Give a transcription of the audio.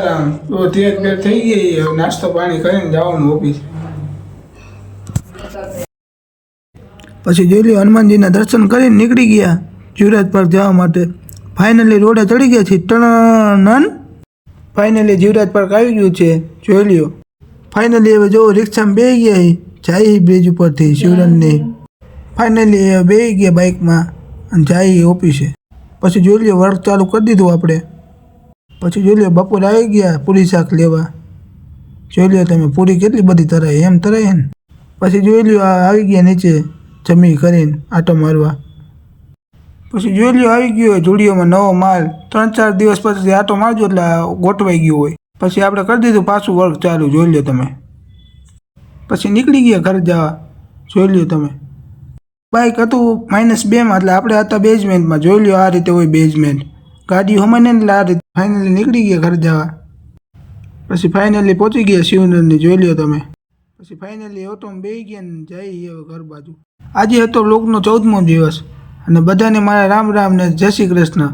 સીતારામ. તો તૈયાર થઈ ગઈ, હવે નાસ્તો પાણી કરીને જવાનું ઓફિસ. પછી જોઈ લો હનુમાનજીના દર્શન કરીને નીકળી ગયા જીવરાજ પાર્ક જવા માટે. ફાઇનલી રોડે ચડી ગયા છે ટણન. ફાઇનલી જીવરાજ પાર્ક આવી ગયું છે, જોઈ લ્યો. ફાઇનલી હવે જો રિક્ષામાં બેસી ગયા જાય બ્રિજ ઉપરથી શિવરજની. ફાઇનલી હવે બેસી ગયા બાઇકમાં અને જાય ઓફિસે. પછી જોઈ લ્યો વર્ક ચાલુ કરી દીધું આપણે. પછી જોઈ લ્યો બપોર આવી ગયા પૂરી શાક લેવા. જોઈ લ્યો તમે પૂરી કેટલી બધી તરાય, એમ તરાય ને. પછી જોઈ લ્યો આવી ગયા નીચે જમી કરીને આટો મારવા. પછી જોઈ લ્યો આવી ગયો હોય જુડિયોમાં નવો માલ. 3-4 દિવસ પછી આટો મારજો એટલે ગોઠવાઈ ગયું હોય. પછી આપણે કરી દીધું પાછું વર્ક ચાલુ, જોઈ લ્યો તમે. પછી નીકળી ગયા ઘર જવા, જોઈ લ્યો તમે. બાઇક હતું -2માં, એટલે આપણે હતા બેઝમેન્ટમાં. જોઈ લ્યો આ રીતે હોય બેઝમેન્ટ. ગાડી હમાને એટલે આ રીતે. ફાઇનલી નીકળી ગયા ઘર જવા. પછી ફાઇનલી પહોંચી ગયા શિવનંદની, જોઈ લ્યો તમે. પછી ફાઇનલી ઓટોમાં બેસી ગયા ને જઈ હવે ઘર બાજુ. આજે હતો લોકનો 14મો દિવસ અને બધાને મારા રામ રામ ને જય શ્રી કૃષ્ણ.